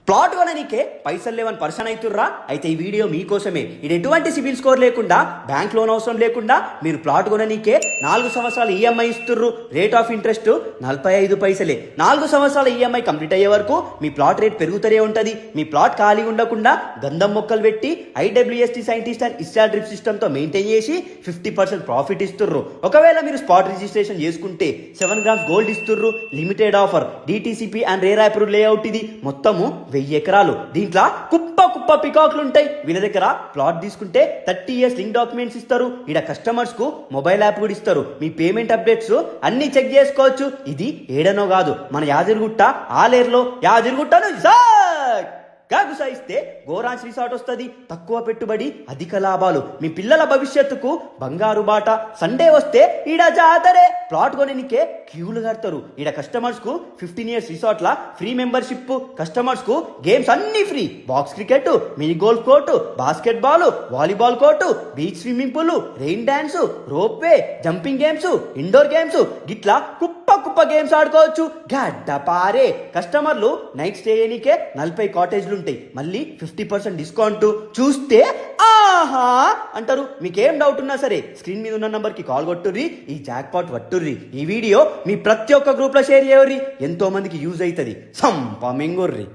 Plot కొననీకే పైసలు లేవని person అవుతుర్రా? అయితే ఈ వీడియో మీకోసమే. ఇది ఎటువంటి సిబిల్ స్కోర్ లేకుండా, బ్యాంక్ లోన్ అవసరం లేకుండా మీరు ప్లాట్ కొననీకే 4 సంవత్సరాల ఈఎంఐ ఇస్తుర్రు. రేట్ ఆఫ్ ఇంట్రెస్ట్ 45 పైసలే. 4 సంవత్సరాల ఈఎంఐ కంప్లీట్ అయ్యే వరకు మీ ప్లాట్ రేట్ పెరుగుతూనే ఉంటది. మీ ప్లాట్ ఖాళీ ఉండకుండా గంధం మొక్కలు పెట్టి IWST సైంటిస్ట్ అండ్ ఇస్టా డ్రిప్ సిస్టమ్ తో మెయింటైన్ చేసి 50% ప్రాఫిట్ ఇస్తుర్రు. ఒకవేళ మీరు స్పాట్ రిజిస్ట్రేషన్ చేసుకుంటే 7 గ్రామ్స్ గోల్డ్ ఇస్తుర్రు. Limited offer, DTCP and RERA approved layout. ఇది మొత్తము 1000 ఎకరాలు. దీంట్లో కుప్ప పికాక్లు ఉంటాయి. వీళ్ళ దగ్గర ప్లాట్ తీసుకుంటే 30 years లింక్ డాక్యుమెంట్స్ ఇస్తారు. ఇక్కడ కస్టమర్స్ కు మొబైల్ యాప్ కూడా ఇస్తారు. మీ పేమెంట్ అప్డేట్స్ అన్ని చెక్ చేసుకోవచ్చు. ఇది ఏడనో కాదు, మన యాదగిరిగుట్ట ఆలేరులో యాదగిరిగుట్టను ఇస్తే గోరాన్స్ రిసార్ట్ వస్తుంది. తక్కువ పెట్టుబడి, అధిక లాభాలు. మీ పిల్లల భవిష్యత్తుకు బంగారు బాట. సండే వస్తే ఈడ జాతరే. ప్లాట్ కొనేనికే క్యూలు కడతారు. ఈడ కస్టమర్స్ కు 15 years రిసార్ట్ లా ఫ్రీ మెంబర్షిప్. కస్టమర్స్ కు గేమ్స్ అన్ని free. Box cricket, mini golf court, basketball, volleyball court, beach swimming pool, rain dance, rope way, jumping games, indoor games, గిట్లా కుప్ప గేమ్స్ ఆడుకోవచ్చు. గడ్డ పారే. కస్టమర్లు నైట్ స్టే చేయనికే 40 కాటేజ్లు ఉంటాయి. మళ్ళీ 50% డిస్కౌంట్. చూస్తే ఆహా అంటారు. మీకేం డౌట్ ఉన్నా సరే స్క్రీన్ మీద ఉన్న నంబర్ కి కాల్ కొట్టుర్రి. ఈ జాక్ పాట్ పట్టుర్రి. ఈ వీడియో మీ ప్రతి ఒక్క గ్రూప్ లో షేర్ చేయర్రి. ఎంతో మందికి యూజ్ అవుతుంది. సంప మెంగుర్రి.